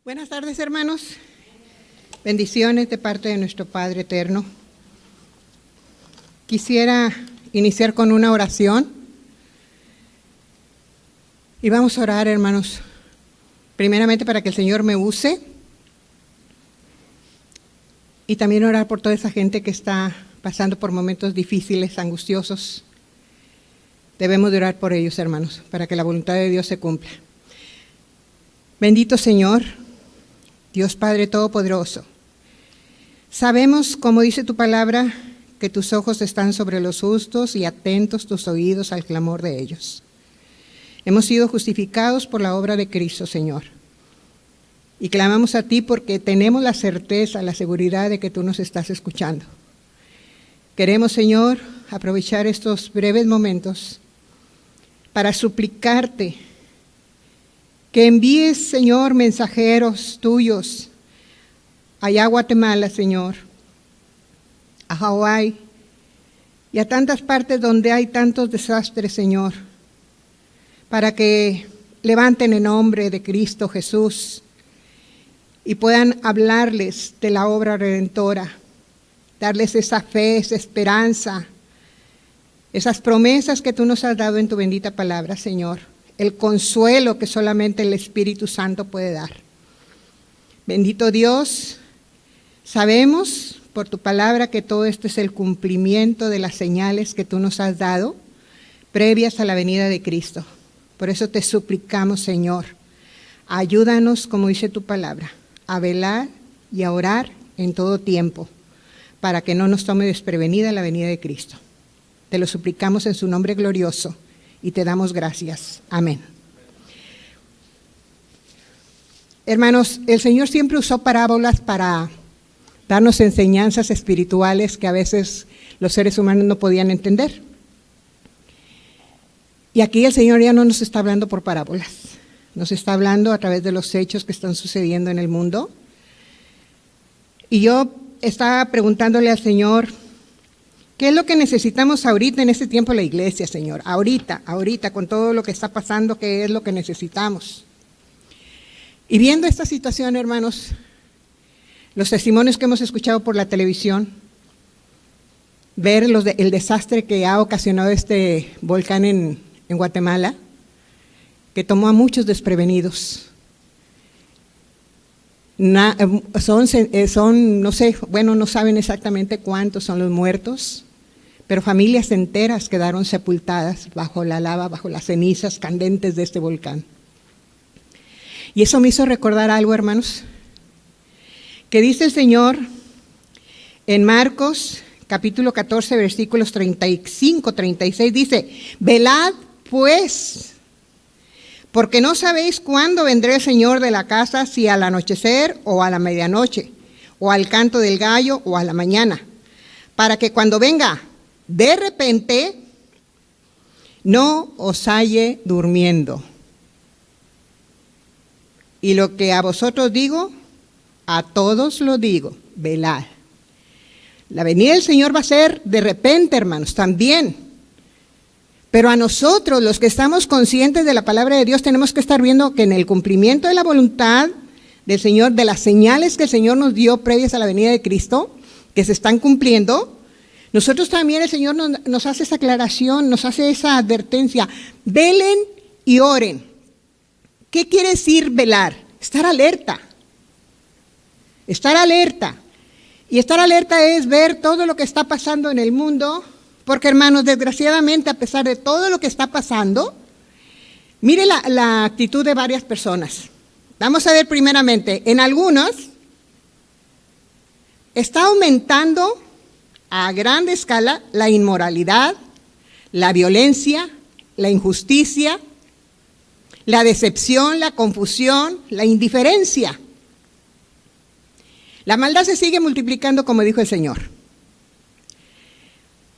Buenas tardes, hermanos. Bendiciones de parte de nuestro Padre Eterno. Quisiera iniciar con una oración. Y vamos a orar, hermanos, primeramente para que el Señor me use. Y también orar por toda esa gente que está pasando por momentos difíciles, angustiosos. Debemos de orar por ellos, hermanos, para que la voluntad de Dios se cumpla. Bendito Señor, Dios Padre Todopoderoso, sabemos, como dice tu palabra, que tus ojos están sobre los justos y atentos tus oídos al clamor de ellos. Hemos sido justificados por la obra de Cristo, Señor. Y clamamos a ti porque tenemos la certeza, la seguridad de que tú nos estás escuchando. Queremos, Señor, aprovechar estos breves momentos para suplicarte que envíes, Señor, mensajeros tuyos allá a Guatemala, Señor, a Hawái y a tantas partes donde hay tantos desastres, Señor, para que levanten el nombre de Cristo Jesús y puedan hablarles de la obra redentora, darles esa fe, esa esperanza, esas promesas que tú nos has dado en tu bendita palabra, Señor. El consuelo que solamente el Espíritu Santo puede dar. Bendito Dios, sabemos por tu palabra que todo esto es el cumplimiento de las señales que tú nos has dado previas a la venida de Cristo. Por eso te suplicamos, Señor, ayúdanos, como dice tu palabra, a velar y a orar en todo tiempo, para que no nos tome desprevenida la venida de Cristo. Te lo suplicamos en su nombre glorioso. Y te damos gracias. Amén. Hermanos, el Señor siempre usó parábolas para darnos enseñanzas espirituales que a veces los seres humanos no podían entender. Y aquí el Señor ya no nos está hablando por parábolas. Nos está hablando a través de los hechos que están sucediendo en el mundo. Y yo estaba preguntándole al Señor, ¿qué es lo que necesitamos ahorita en este tiempo de la iglesia, Señor? Ahorita, con todo lo que está pasando, ¿qué es lo que necesitamos? Y viendo esta situación, hermanos, los testimonios que hemos escuchado por la televisión, ver el desastre que ha ocasionado este volcán en Guatemala, que tomó a muchos desprevenidos. No sé, no saben exactamente cuántos son los muertos, pero familias enteras quedaron sepultadas bajo la lava, bajo las cenizas candentes de este volcán. Y eso me hizo recordar algo, hermanos, que dice el Señor en Marcos, capítulo 14, versículos 35, 36, dice, velad pues, porque no sabéis cuándo vendrá el Señor de la casa, si al anochecer o a la medianoche, o al canto del gallo o a la mañana, para que cuando venga de repente no os halle durmiendo. Y lo que a vosotros digo, a todos lo digo, velad. La venida del Señor va a ser de repente, hermanos, también. Pero a nosotros, los que estamos conscientes de la palabra de Dios, tenemos que estar viendo que en el cumplimiento de la voluntad del Señor, de las señales que el Señor nos dio previas a la venida de Cristo, que se están cumpliendo, nosotros también el Señor nos hace esa aclaración, nos hace esa advertencia. Velen y oren. ¿Qué quiere decir velar? Estar alerta. Estar alerta. Y estar alerta es ver todo lo que está pasando en el mundo. Porque, hermanos, desgraciadamente, a pesar de todo lo que está pasando, mire la actitud de varias personas. Vamos a ver primeramente, en algunos está aumentando a gran escala la inmoralidad, la violencia, la injusticia, la decepción, la confusión, la indiferencia. La maldad se sigue multiplicando, como dijo el Señor.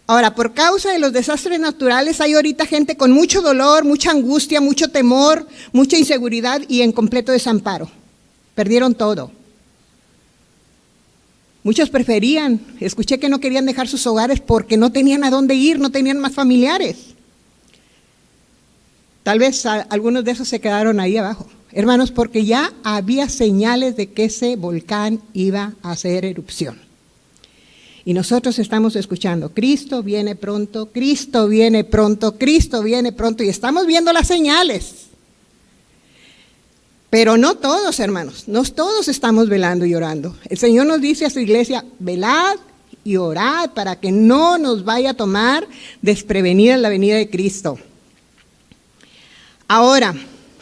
Ahora, por causa de los desastres naturales, hay ahorita gente con mucho dolor, mucha angustia, mucho temor, mucha inseguridad y en completo desamparo. Perdieron todo. Muchos escuché que no querían dejar sus hogares porque no tenían a dónde ir, no tenían más familiares. Tal vez algunos de esos se quedaron ahí abajo. Hermanos, porque ya había señales de que ese volcán iba a hacer erupción. Y nosotros estamos escuchando, Cristo viene pronto, Cristo viene pronto, Cristo viene pronto, y estamos viendo las señales. Pero no todos, hermanos, no todos estamos velando y orando. El Señor nos dice a su iglesia, velad y orad para que no nos vaya a tomar desprevenida la venida de Cristo. Ahora,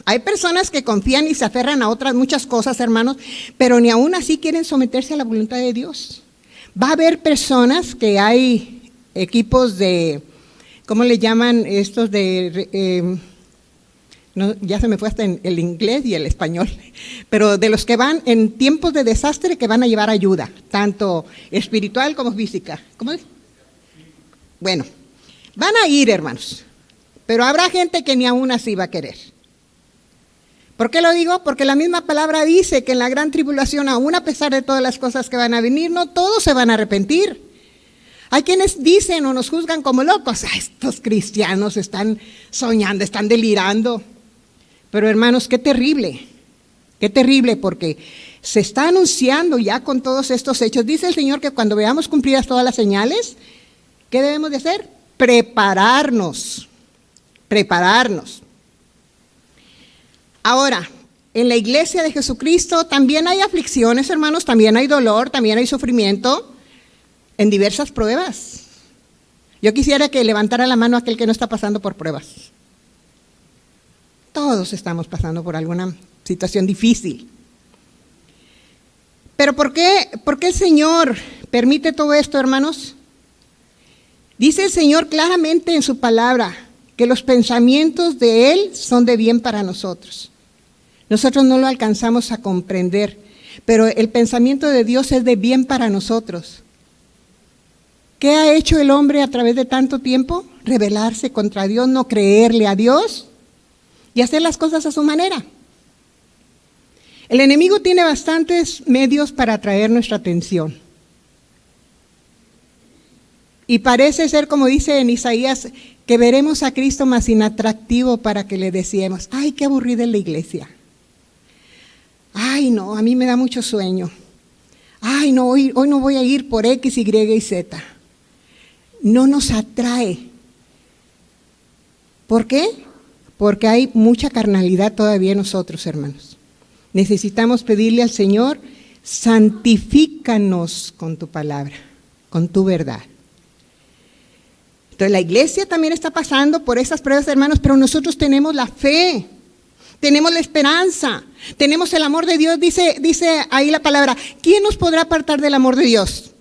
hay personas que confían y se aferran a otras muchas cosas, hermanos, pero ni aún así quieren someterse a la voluntad de Dios. Va a haber personas que hay equipos de, ¿cómo le llaman estos de... no, ya se me fue hasta en el inglés y el español, pero de los que van en tiempos de desastre que van a llevar ayuda, tanto espiritual como física. ¿Cómo es? Bueno, van a ir, hermanos, pero habrá gente que ni aún así va a querer. ¿Por qué lo digo? Porque la misma palabra dice que en la gran tribulación, aún a pesar de todas las cosas que van a venir, no todos se van a arrepentir. Hay quienes dicen o nos juzgan como locos, estos cristianos están soñando, están delirando. Pero hermanos, qué terrible, porque se está anunciando ya con todos estos hechos. Dice el Señor que cuando veamos cumplidas todas las señales, ¿qué debemos de hacer? Prepararnos. Ahora, en la iglesia de Jesucristo también hay aflicciones, hermanos, también hay dolor, también hay sufrimiento en diversas pruebas. Yo quisiera que levantara la mano aquel que no está pasando por pruebas. Todos estamos pasando por alguna situación difícil. Pero ¿por qué el Señor permite todo esto, hermanos? Dice el Señor claramente en su palabra que los pensamientos de Él son de bien para nosotros. Nosotros no lo alcanzamos a comprender, pero el pensamiento de Dios es de bien para nosotros. ¿Qué ha hecho el hombre a través de tanto tiempo? Rebelarse contra Dios, no creerle a Dios y hacer las cosas a su manera. El enemigo tiene bastantes medios para atraer nuestra atención. Y parece ser, como dice en Isaías, que veremos a Cristo más inatractivo para que le decíamos, ay, qué aburrida es la iglesia. Ay, no, a mí me da mucho sueño. Ay, no, hoy no voy a ir por X, Y y Z. No nos atrae. ¿Por qué? Porque hay mucha carnalidad todavía en nosotros, hermanos. Necesitamos pedirle al Señor, santifícanos con tu palabra, con tu verdad. Entonces la iglesia también está pasando por esas pruebas, hermanos, pero nosotros tenemos la fe, tenemos la esperanza, tenemos el amor de Dios. Dice ahí la palabra, ¿quién nos podrá apartar del amor de Dios?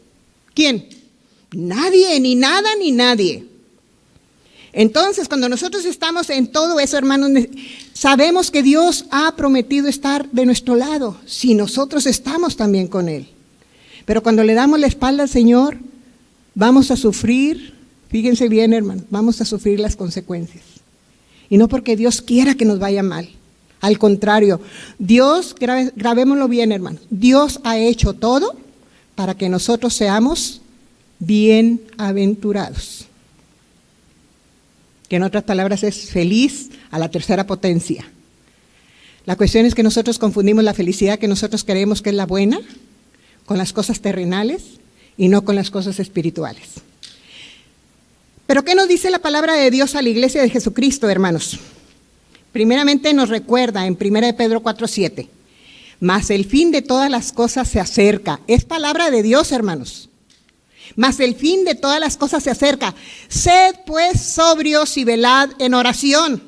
¿Quién? Nadie, ni nada, ni nadie. Entonces, cuando nosotros estamos en todo eso, hermanos, sabemos que Dios ha prometido estar de nuestro lado, si nosotros estamos también con Él. Pero cuando le damos la espalda al Señor, vamos a sufrir, fíjense bien, hermanos, vamos a sufrir las consecuencias. Y no porque Dios quiera que nos vaya mal. Al contrario, Dios, grabémoslo bien, hermanos, Dios ha hecho todo para que nosotros seamos bienaventurados. Que en otras palabras es feliz a la tercera potencia. La cuestión es que nosotros confundimos la felicidad que nosotros creemos que es la buena con las cosas terrenales y no con las cosas espirituales. Pero ¿qué nos dice la palabra de Dios a la iglesia de Jesucristo, hermanos? Primeramente nos recuerda en 1 Pedro 4:7, mas el fin de todas las cosas se acerca. Es palabra de Dios, hermanos. Mas el fin de todas las cosas se acerca. Sed pues sobrios y velad en oración.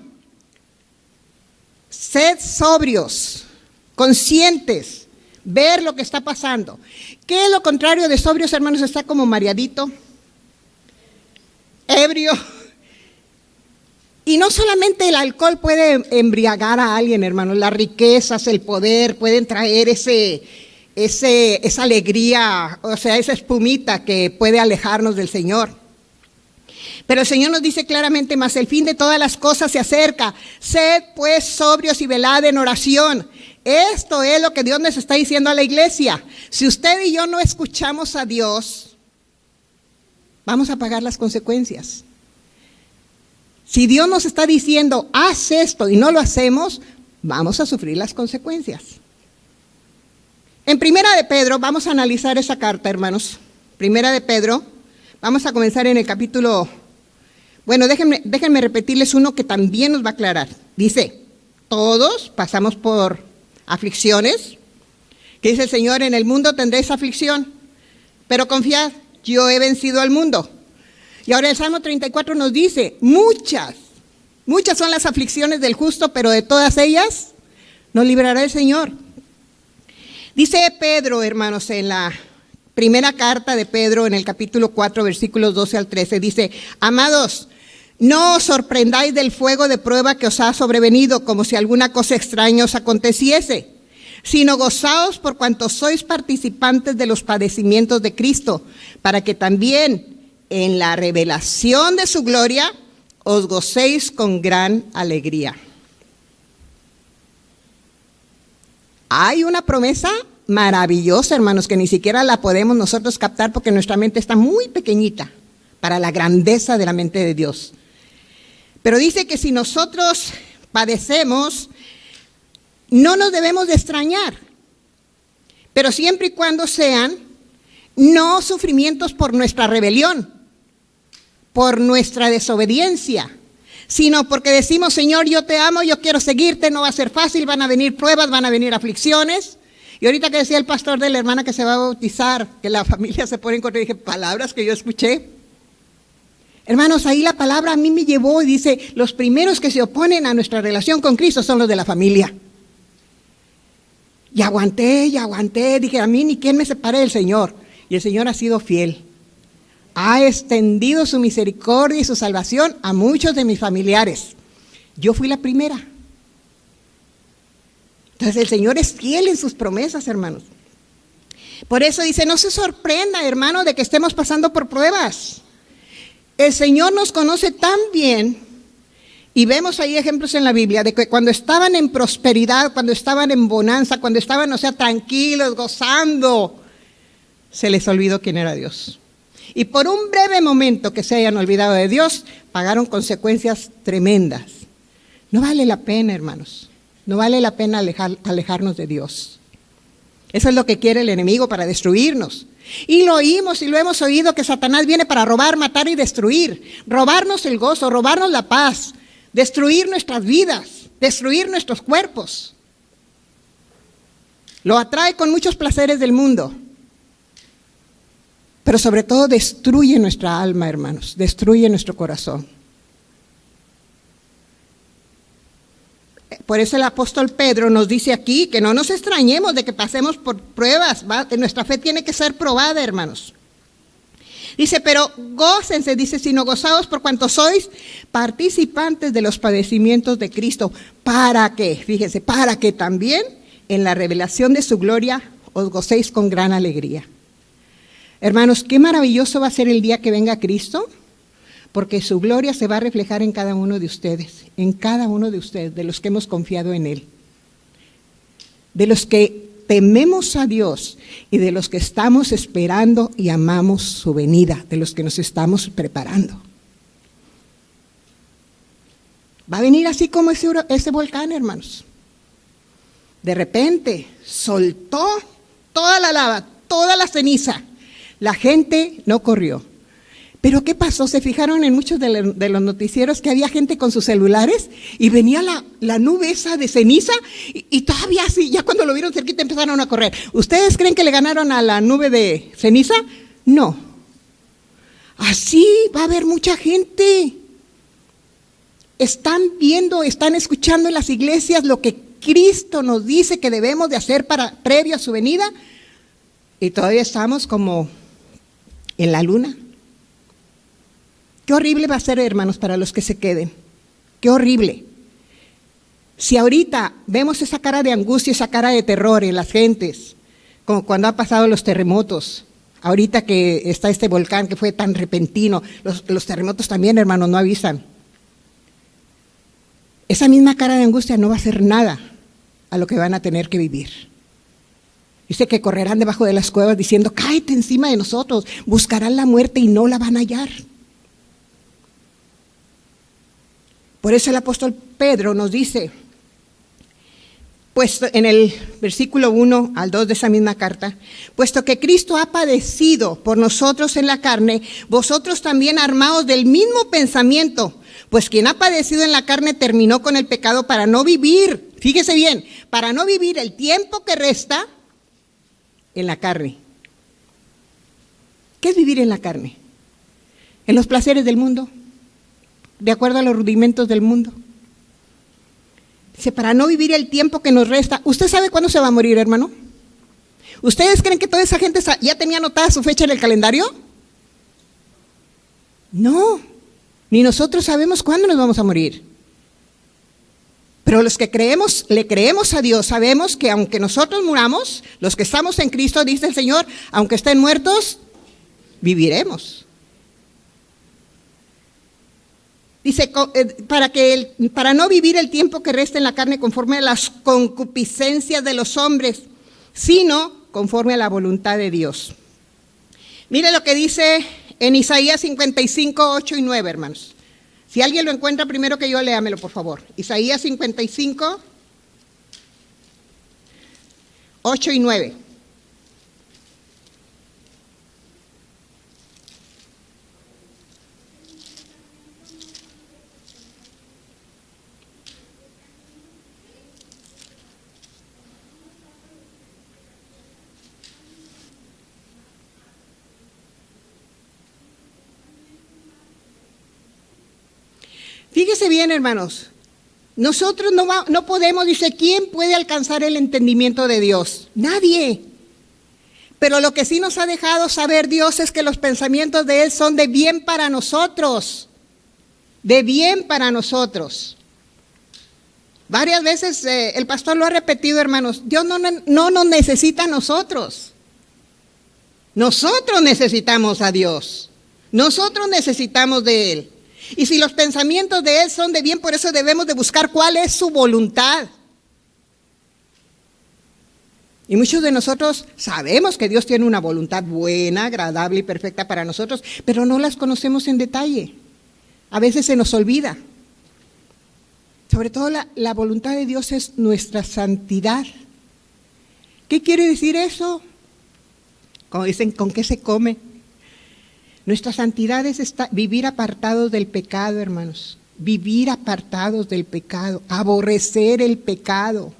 Sed sobrios, conscientes, ver lo que está pasando. ¿Qué es lo contrario de sobrios, hermanos? Está como mareadito, ebrio. Y no solamente el alcohol puede embriagar a alguien, hermanos. Las riquezas, el poder pueden traer esa alegría, o sea, esa espumita que puede alejarnos del Señor. Pero el Señor nos dice claramente, mas el fin de todas las cosas se acerca. Sed pues sobrios y velad en oración. Esto es lo que Dios nos está diciendo a la iglesia. Si usted y yo no escuchamos a Dios, vamos a pagar las consecuencias. Si Dios nos está diciendo, haz esto y no lo hacemos, vamos a sufrir las consecuencias. En Primera de Pedro, vamos a analizar esa carta, hermanos. Primera de Pedro, vamos a comenzar en el capítulo, bueno, déjenme repetirles uno que también nos va a aclarar. Dice, todos pasamos por aflicciones, que dice el Señor, en el mundo tendréis aflicción, pero confiad, yo he vencido al mundo. Y ahora el Salmo 34 nos dice, muchas son las aflicciones del justo, pero de todas ellas nos librará el Señor. Dice Pedro, hermanos, en la primera carta de Pedro, en el capítulo 4, versículos 12 al 13, dice, amados, no os sorprendáis del fuego de prueba que os ha sobrevenido, como si alguna cosa extraña os aconteciese, sino gozaos por cuanto sois participantes de los padecimientos de Cristo, para que también en la revelación de su gloria os gocéis con gran alegría. Hay una promesa maravillosa, hermanos, que ni siquiera la podemos nosotros captar porque nuestra mente está muy pequeñita para la grandeza de la mente de Dios. Pero dice que si nosotros padecemos, no nos debemos de extrañar, pero siempre y cuando sean no sufrimientos por nuestra rebelión, por nuestra desobediencia, sino porque decimos, Señor, yo te amo, yo quiero seguirte, no va a ser fácil, van a venir pruebas, van a venir aflicciones. Y ahorita que decía el pastor de la hermana que se va a bautizar, que la familia se pone en contra, dije, palabras que yo escuché. Hermanos, ahí la palabra a mí me llevó y dice, los primeros que se oponen a nuestra relación con Cristo son los de la familia. Y aguanté, dije, a mí ni quién me separe del Señor. Y el Señor ha sido fiel. Ha extendido su misericordia y su salvación a muchos de mis familiares. Yo fui la primera. Entonces el Señor es fiel en sus promesas, hermanos. Por eso dice, no se sorprenda, hermano, de que estemos pasando por pruebas. El Señor nos conoce tan bien, y vemos ahí ejemplos en la Biblia, de que cuando estaban en prosperidad, cuando estaban en bonanza, cuando estaban, tranquilos, gozando, se les olvidó quién era Dios. Y por un breve momento que se hayan olvidado de Dios, pagaron consecuencias tremendas. No vale la pena, hermanos, no vale la pena alejarnos de Dios. Eso es lo que quiere el enemigo para destruirnos. Y lo oímos y lo hemos oído, que Satanás viene para robar, matar y destruir. Robarnos el gozo, robarnos la paz, destruir nuestras vidas, destruir nuestros cuerpos. Lo atrae con muchos placeres del mundo. Pero sobre todo destruye nuestra alma, hermanos, destruye nuestro corazón. Por eso el apóstol Pedro nos dice aquí que no nos extrañemos de que pasemos por pruebas, nuestra fe tiene que ser probada, hermanos. Dice, pero gócense, dice, sino gozaos por cuanto sois participantes de los padecimientos de Cristo. ¿Para qué? Fíjense, para que también en la revelación de su gloria os gocéis con gran alegría. Hermanos, qué maravilloso va a ser el día que venga Cristo, porque su gloria se va a reflejar en cada uno de ustedes, de los que hemos confiado en Él, de los que tememos a Dios y de los que estamos esperando y amamos su venida, de los que nos estamos preparando. Va a venir así como ese volcán, hermanos. De repente soltó toda la lava, toda la ceniza. La gente no corrió. ¿Pero qué pasó? ¿Se fijaron en muchos de los noticieros que había gente con sus celulares y venía la nube esa de ceniza y todavía así, ya cuando lo vieron cerquita empezaron a correr? ¿Ustedes creen que le ganaron a la nube de ceniza? No. Así va a haber mucha gente. Están viendo, están escuchando en las iglesias lo que Cristo nos dice que debemos de hacer previo a su venida, y todavía estamos como en la luna. Qué horrible va a ser, hermanos, para los que se queden. Qué horrible. Si ahorita vemos esa cara de angustia, esa cara de terror en las gentes, como cuando han pasado los terremotos, ahorita que está este volcán que fue tan repentino, los terremotos también, hermanos, no avisan. Esa misma cara de angustia no va a hacer nada a lo que van a tener que vivir. Dice que correrán debajo de las cuevas diciendo, cáete encima de nosotros, buscarán la muerte y no la van a hallar. Por eso el apóstol Pedro nos dice, puesto en el versículo 1 al 2 de esa misma carta, puesto que Cristo ha padecido por nosotros en la carne, vosotros también armaos del mismo pensamiento, pues quien ha padecido en la carne terminó con el pecado para no vivir, fíjese bien, para no vivir el tiempo que resta en la carne. ¿Qué es vivir en la carne? En los placeres del mundo, de acuerdo a los rudimentos del mundo. Dice, para no vivir el tiempo que nos resta. ¿Usted sabe cuándo se va a morir, hermano? ¿Ustedes creen que toda esa gente ya tenía anotada su fecha en el calendario? No, ni nosotros sabemos cuándo nos vamos a morir. Pero los que creemos, le creemos a Dios, sabemos que aunque nosotros muramos, los que estamos en Cristo, dice el Señor, aunque estén muertos, viviremos. Dice, para no vivir el tiempo que resta en la carne conforme a las concupiscencias de los hombres, sino conforme a la voluntad de Dios. Mire lo que dice en Isaías 55, 8 y 9, hermanos. Si alguien lo encuentra, primero que yo, léamelo, por favor. Isaías 55, 8 y 9. Fíjese bien, hermanos, nosotros no podemos, dice, ¿quién puede alcanzar el entendimiento de Dios? Nadie. Pero lo que sí nos ha dejado saber Dios es que los pensamientos de Él son de bien para nosotros, de bien para nosotros. Varias veces el pastor lo ha repetido, hermanos, Dios no nos necesita a nosotros. Nosotros necesitamos a Dios, nosotros necesitamos de Él. Y si los pensamientos de Él son de bien, por eso debemos de buscar cuál es su voluntad. Y muchos de nosotros sabemos que Dios tiene una voluntad buena, agradable y perfecta para nosotros, pero no las conocemos en detalle. A veces se nos olvida. Sobre todo la voluntad de Dios es nuestra santidad. ¿Qué quiere decir eso? Como dicen, ¿con qué se come? Nuestra santidad es vivir apartados del pecado, hermanos. Vivir apartados del pecado, aborrecer el pecado.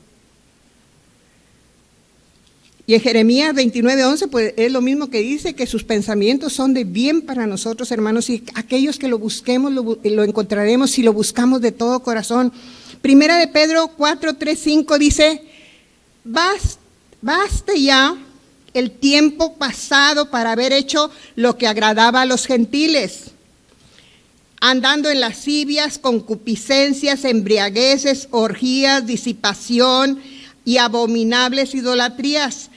Y en Jeremías 29:11, pues es lo mismo que dice, que sus pensamientos son de bien para nosotros, hermanos, y aquellos que lo busquemos lo encontraremos si lo buscamos de todo corazón. Primera de Pedro 4:3-5 dice, baste ya el tiempo pasado para haber hecho lo que agradaba a los gentiles, andando en lascivias, concupiscencias, embriagueces, orgías, disipación y abominables idolatrías.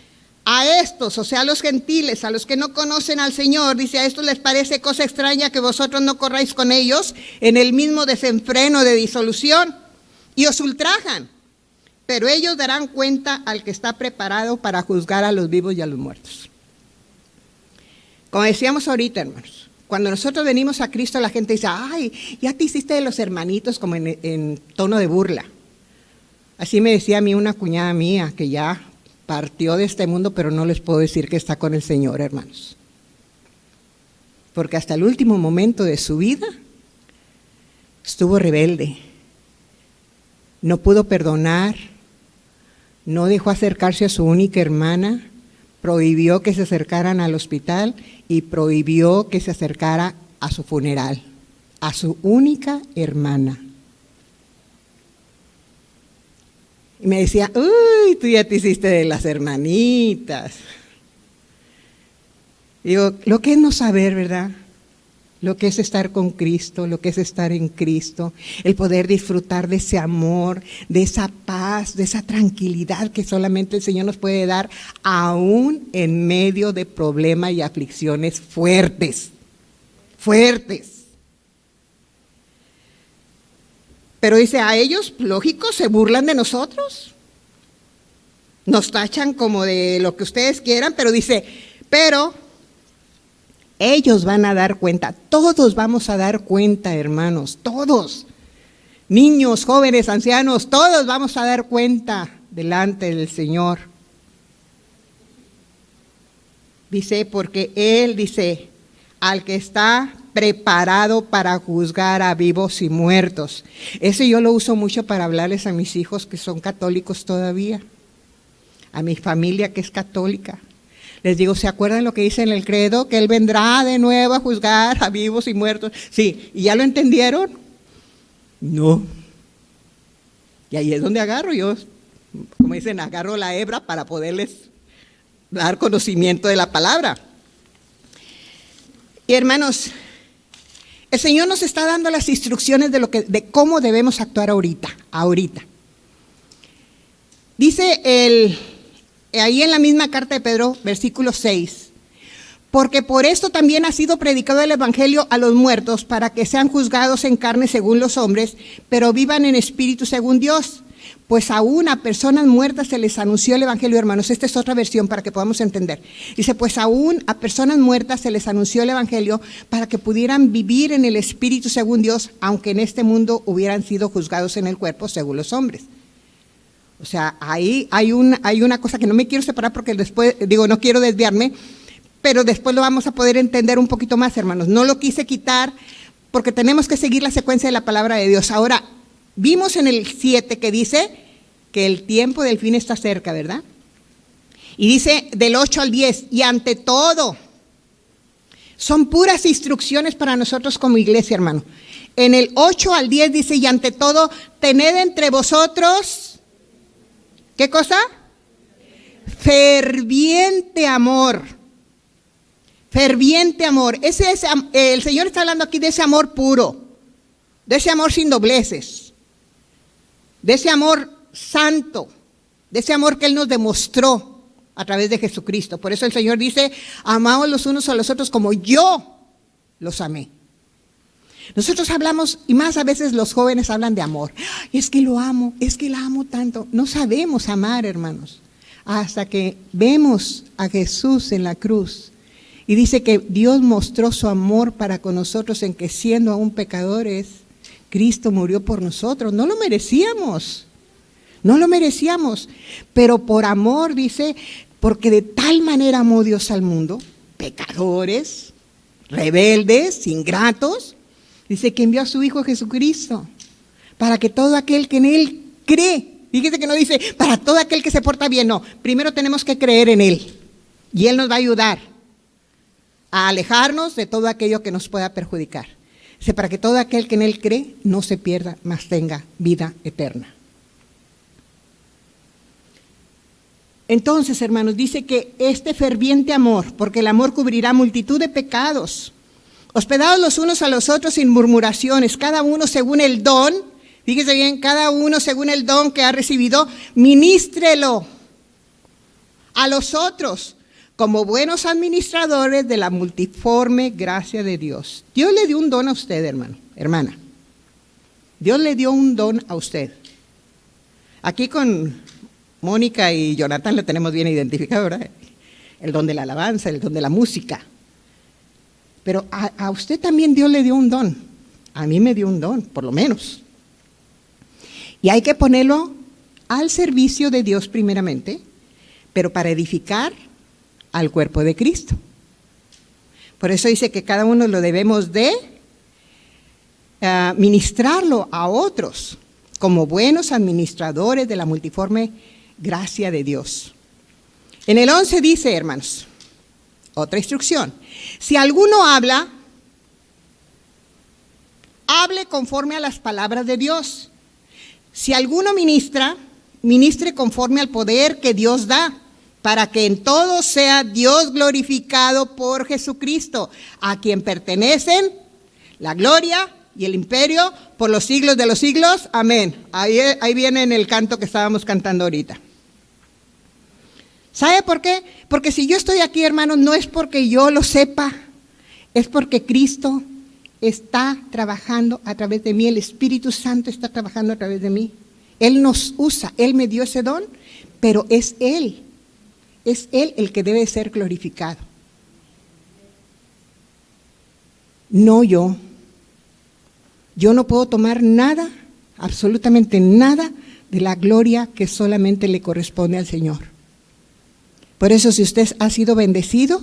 A estos, o sea, a los gentiles, a los que no conocen al Señor, dice, a estos les parece cosa extraña que vosotros no corráis con ellos en el mismo desenfreno de disolución y os ultrajan. Pero ellos darán cuenta al que está preparado para juzgar a los vivos y a los muertos. Como decíamos ahorita, hermanos, cuando nosotros venimos a Cristo, la gente dice, ay, ya te hiciste de los hermanitos, como en tono de burla. Así me decía a mí una cuñada mía, que ya partió de este mundo, pero no les puedo decir que está con el Señor, hermanos. Porque hasta el último momento de su vida estuvo rebelde. No pudo perdonar. No dejó acercarse a su única hermana, prohibió que se acercaran al hospital y prohibió que se acercara a su funeral, a su única hermana. Y me decía, uy, tú ya te hiciste de las hermanitas. Digo, lo que es no saber, ¿verdad? Lo que es estar con Cristo, lo que es estar en Cristo, el poder disfrutar de ese amor, de esa paz, de esa tranquilidad que solamente el Señor nos puede dar, aún en medio de problemas y aflicciones fuertes, fuertes. Pero dice, a ellos, lógico, se burlan de nosotros, nos tachan como de lo que ustedes quieran, pero dice, pero ellos van a dar cuenta, todos vamos a dar cuenta, hermanos, todos. Niños, jóvenes, ancianos, todos vamos a dar cuenta delante del Señor. Dice, porque Él dice, al que está preparado para juzgar a vivos y muertos. Ese yo lo uso mucho para hablarles a mis hijos que son católicos todavía, a mi familia que es católica. Les digo, ¿se acuerdan lo que dice en el credo? Que Él vendrá de nuevo a juzgar a vivos y muertos. Sí, ¿y ya lo entendieron? No. Y ahí es donde agarro yo, como dicen, agarro la hebra para poderles dar conocimiento de la palabra. Y hermanos, el Señor nos está dando las instrucciones de cómo debemos actuar ahorita. Dice ahí en la misma carta de Pedro, versículo 6, porque por esto también ha sido predicado el evangelio a los muertos, para que sean juzgados en carne según los hombres, pero vivan en espíritu según Dios. Pues aún a personas muertas se les anunció el evangelio, hermanos. Esta es otra versión para que podamos entender. Dice, pues aún a personas muertas se les anunció el evangelio para que pudieran vivir en el espíritu según Dios, aunque en este mundo hubieran sido juzgados en el cuerpo según los hombres. O sea, ahí hay una cosa que no me quiero separar porque después, no quiero desviarme, pero después lo vamos a poder entender un poquito más, hermanos. No lo quise quitar porque tenemos que seguir la secuencia de la palabra de Dios. Ahora, vimos en el 7 que dice que el tiempo del fin está cerca, ¿verdad? Y dice del 8 al 10, y ante todo, son puras instrucciones para nosotros como iglesia, hermano. En el 8 al 10 dice, y ante todo, tened entre vosotros, ¿qué cosa? Ferviente amor. Ferviente amor. El Señor está hablando aquí de ese amor puro, de ese amor sin dobleces, de ese amor santo, de ese amor que Él nos demostró a través de Jesucristo. Por eso el Señor dice, amaos los unos a los otros como yo los amé. Nosotros hablamos, y más a veces los jóvenes hablan de amor. Es que lo amo, es que la amo tanto. No sabemos amar, hermanos, hasta que vemos a Jesús en la cruz. Y dice que Dios mostró su amor para con nosotros en que siendo aún pecadores, Cristo murió por nosotros. No lo merecíamos, pero por amor, dice, porque de tal manera amó Dios al mundo, pecadores, rebeldes, ingratos, dice que envió a su Hijo Jesucristo, para que todo aquel que en Él cree, fíjese que no dice, para todo aquel que se porta bien, no, primero tenemos que creer en Él, y Él nos va a ayudar a alejarnos de todo aquello que nos pueda perjudicar. Dice, para que todo aquel que en Él cree no se pierda, mas tenga vida eterna. Entonces, hermanos, dice que este ferviente amor, porque el amor cubrirá multitud de pecados, hospedados los unos a los otros sin murmuraciones, cada uno según el don, fíjese bien, cada uno según el don que ha recibido, ministrelo a los otros, como buenos administradores de la multiforme gracia de Dios. Dios le dio un don a usted, hermana. Dios le dio un don a usted. Aquí con Mónica y Jonathan lo tenemos bien identificado, ¿verdad? El don de la alabanza, el don de la música. Pero a usted también Dios le dio un don. A mí me dio un don, por lo menos. Y hay que ponerlo al servicio de Dios primeramente, pero para edificar al cuerpo de Cristo. Por eso dice que cada uno lo debemos de ministrarlo a otros como buenos administradores de la multiforme gracia de Dios. En el 11 dice, hermanos, otra instrucción: si alguno habla, hable conforme a las palabras de Dios. Si alguno ministra, ministre conforme al poder que Dios da, para que en todo sea Dios glorificado por Jesucristo, a quien pertenecen la gloria y el imperio por los siglos de los siglos. Amén. Ahí viene en el canto que estábamos cantando ahorita. ¿Sabe por qué? Porque si yo estoy aquí, hermanos, no es porque yo lo sepa, es porque Cristo está trabajando a través de mí, el Espíritu Santo está trabajando a través de mí. Él nos usa, Él me dio ese don, pero es Él el que debe ser glorificado. No yo. Yo no puedo tomar nada absolutamente nada de la gloria que solamente le corresponde al Señor. Por eso, si usted ha sido bendecido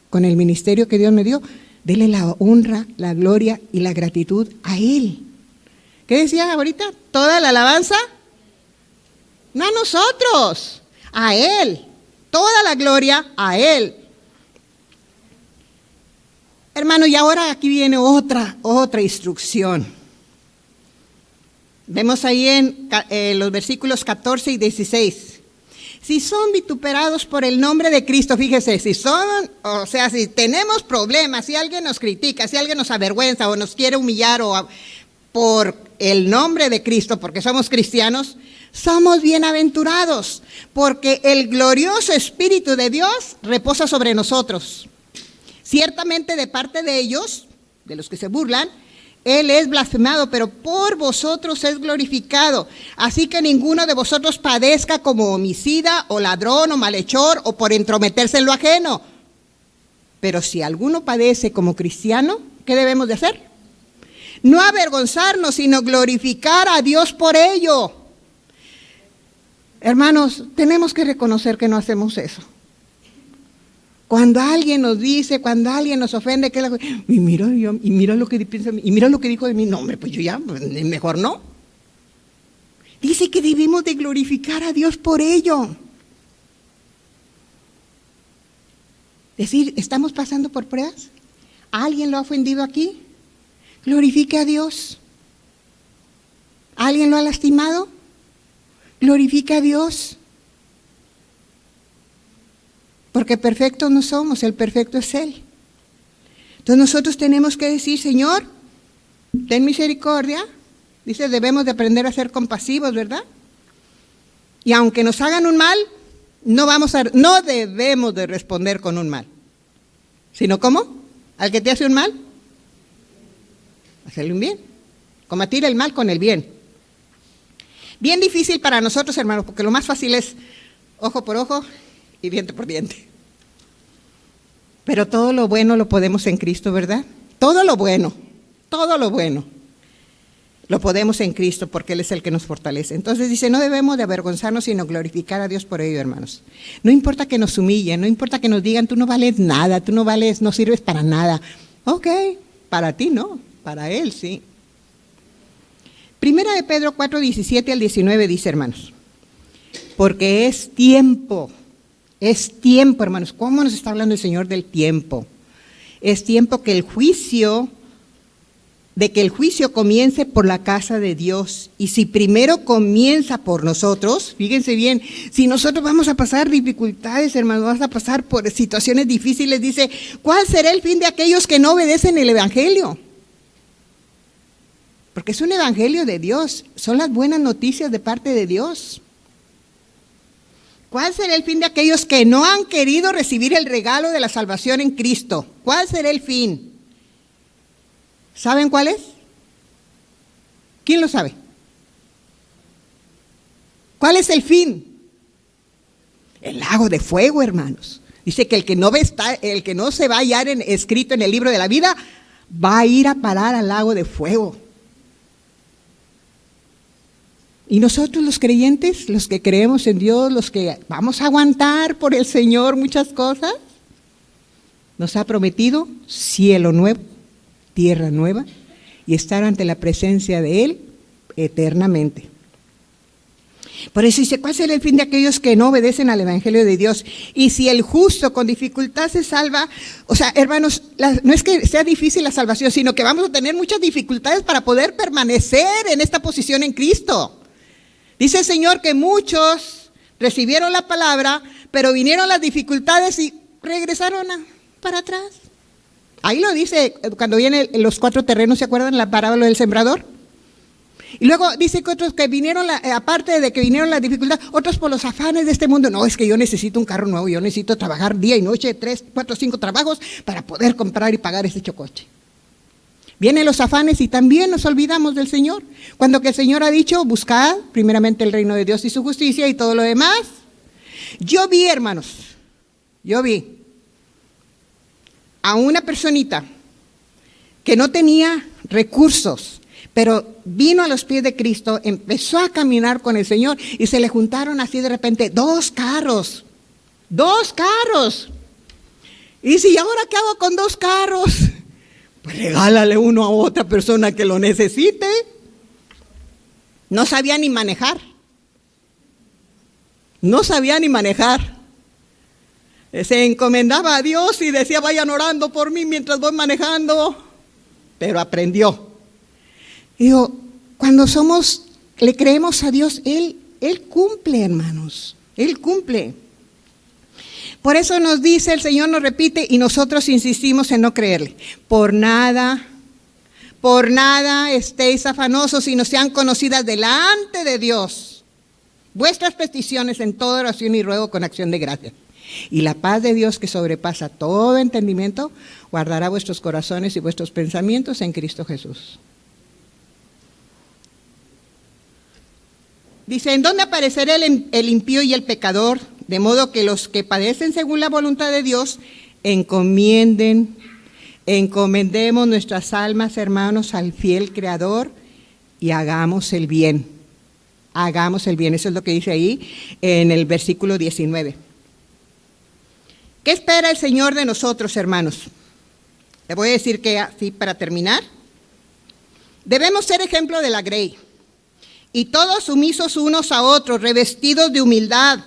con el ministerio que Dios me dio, dele la honra, la gloria y la gratitud a Él. ¿Qué decía ahorita? Toda la alabanza, no a nosotros, a Él. Toda la gloria a Él. Hermano, y ahora aquí viene otra instrucción. Vemos ahí en los versículos 14 y 16. Si son vituperados por el nombre de Cristo, fíjese, si tenemos problemas, si alguien nos critica, si alguien nos avergüenza o nos quiere humillar por el nombre de Cristo, porque somos cristianos, somos bienaventurados, porque el glorioso Espíritu de Dios reposa sobre nosotros. Ciertamente de parte de ellos, de los que se burlan, Él es blasfemado, pero por vosotros es glorificado. Así que ninguno de vosotros padezca como homicida o ladrón o malhechor o por entrometerse en lo ajeno. Pero si alguno padece como cristiano, ¿qué debemos de hacer? No avergonzarnos, sino glorificar a Dios por ello. Hermanos, tenemos que reconocer que no hacemos eso. Cuando alguien nos dice, cuando alguien nos ofende, y mira lo que piensa, y mira lo que dijo de mí, no, hombre, pues yo ya, mejor no. Dice que debemos de glorificar a Dios por ello. Es decir, ¿estamos pasando por pruebas? ¿Alguien lo ha ofendido aquí? Glorifique a Dios. ¿Alguien lo ha lastimado? Glorifique a Dios. Porque perfectos no somos, el perfecto es Él. Entonces nosotros tenemos que decir, Señor, ten misericordia. Dice, debemos de aprender a ser compasivos, ¿verdad? Y aunque nos hagan un mal, no debemos de responder con un mal. Sino, ¿cómo? Al que te hace un mal, hacerle un bien. Combatir el mal con el bien. Bien difícil para nosotros, hermanos, porque lo más fácil es ojo por ojo y diente por diente. Pero todo lo bueno lo podemos en Cristo, ¿verdad? Todo lo bueno lo podemos en Cristo porque Él es el que nos fortalece. Entonces dice, no debemos de avergonzarnos, sino glorificar a Dios por ello, hermanos. No importa que nos humillen, no importa que nos digan, tú no vales nada, no sirves para nada. Ok, para ti no, para Él sí. Primera de Pedro 4, 17 al 19 dice, hermanos, porque es tiempo, hermanos. ¿Cómo nos está hablando el Señor del tiempo? Es tiempo que el juicio comience por la casa de Dios. Y si primero comienza por nosotros, fíjense bien, si nosotros vamos a pasar dificultades, hermanos, vamos a pasar por situaciones difíciles, dice, ¿cuál será el fin de aquellos que no obedecen el Evangelio? Porque es un Evangelio de Dios, son las buenas noticias de parte de Dios. ¿Cuál será el fin de aquellos que no han querido recibir el regalo de la salvación en Cristo? ¿Cuál será el fin? ¿Saben cuál es? ¿Quién lo sabe? ¿Cuál es el fin? El lago de fuego, hermanos. Dice que el que no se va a hallar escrito en el libro de la vida, va a ir a parar al lago de fuego. Y nosotros los creyentes, los que creemos en Dios, los que vamos a aguantar por el Señor muchas cosas, nos ha prometido cielo nuevo, tierra nueva y estar ante la presencia de Él eternamente. Por eso dice, ¿cuál será el fin de aquellos que no obedecen al Evangelio de Dios? Y si el justo con dificultad se salva, o sea, hermanos, no es que sea difícil la salvación, sino que vamos a tener muchas dificultades para poder permanecer en esta posición en Cristo. Dice el Señor que muchos recibieron la palabra, pero vinieron las dificultades y regresaron para atrás. Ahí lo dice cuando vienen los 4 terrenos, ¿se acuerdan la parábola del sembrador? Y luego dice que otros que vinieron, aparte de que vinieron las dificultades, otros por los afanes de este mundo. No, es que yo necesito un carro nuevo, yo necesito trabajar día y noche, 3, 4, 5 trabajos para poder comprar y pagar ese chocoche. Vienen los afanes y también nos olvidamos del Señor. Cuando que el Señor ha dicho, buscad primeramente el reino de Dios y su justicia y todo lo demás. Yo vi, hermanos, a una personita que no tenía recursos, Pero vino a los pies de Cristo, empezó a caminar con el Señor y se le juntaron así de repente 2 carros. 2 carros. Y dice, ¿y ahora qué hago con 2 carros? Pues regálale uno a otra persona que lo necesite. No sabía ni manejar. No sabía ni manejar. Se encomendaba a Dios y decía, vayan orando por mí mientras voy manejando. Pero aprendió. Digo, cuando le creemos a Dios, Él cumple, hermanos. Él cumple. Por eso nos dice, el Señor nos repite y nosotros insistimos en no creerle. Por nada estéis afanosos, sino sean conocidas delante de Dios vuestras peticiones en toda oración y ruego con acción de gracias. Y la paz de Dios, que sobrepasa todo entendimiento, guardará vuestros corazones y vuestros pensamientos en Cristo Jesús. Dice, ¿en dónde aparecerá el impío y el pecador? De modo que los que padecen según la voluntad de Dios, encomendemos nuestras almas, hermanos, al fiel Creador y hagamos el bien. Hagamos el bien, eso es lo que dice ahí en el versículo 19. ¿Qué espera el Señor de nosotros, hermanos? Le voy a decir que así para terminar. Debemos ser ejemplo de la grey. Y todos sumisos unos a otros, revestidos de humildad,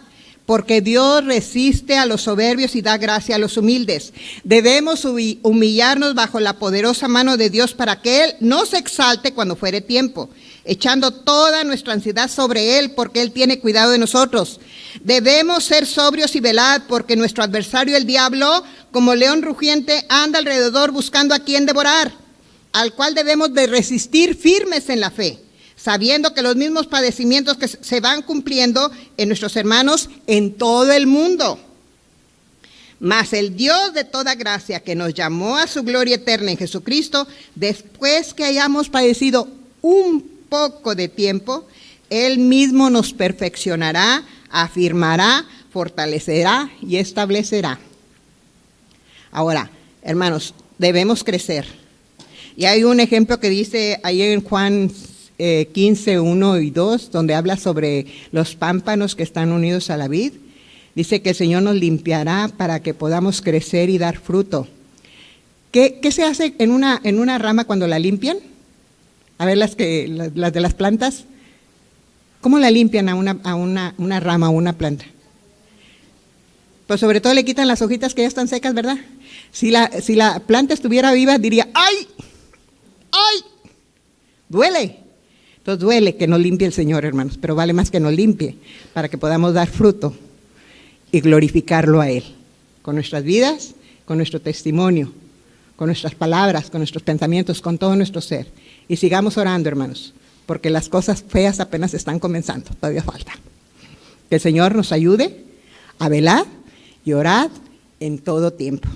porque Dios resiste a los soberbios y da gracia a los humildes. Debemos humillarnos bajo la poderosa mano de Dios para que Él no se exalte cuando fuere tiempo, echando toda nuestra ansiedad sobre Él, porque Él tiene cuidado de nosotros. Debemos ser sobrios y velad, porque nuestro adversario el diablo, como león rugiente, anda alrededor buscando a quien devorar, al cual debemos de resistir firmes en la fe, sabiendo que los mismos padecimientos que se van cumpliendo en nuestros hermanos en todo el mundo. Mas el Dios de toda gracia, que nos llamó a su gloria eterna en Jesucristo, después que hayamos padecido un poco de tiempo, Él mismo nos perfeccionará, afirmará, fortalecerá y establecerá. Ahora, hermanos, debemos crecer. Y hay un ejemplo que dice ahí en Juan 15, 1 y 2, donde habla sobre los pámpanos que están unidos a la vid. Dice que el Señor nos limpiará para que podamos crecer y dar fruto. ¿Qué se hace en una rama cuando la limpian? A ver, las de las plantas. ¿Cómo la limpian a una rama o una planta? Pues sobre todo le quitan las hojitas que ya están secas, ¿verdad? Si la planta estuviera viva, diría, ¡ay! ¡Ay! Duele. Entonces duele que nos limpie el Señor, hermanos, pero vale más que nos limpie para que podamos dar fruto y glorificarlo a Él, con nuestras vidas, con nuestro testimonio, con nuestras palabras, con nuestros pensamientos, con todo nuestro ser. Y sigamos orando, hermanos, porque las cosas feas apenas están comenzando, todavía falta. Que el Señor nos ayude a velar y orar en todo tiempo.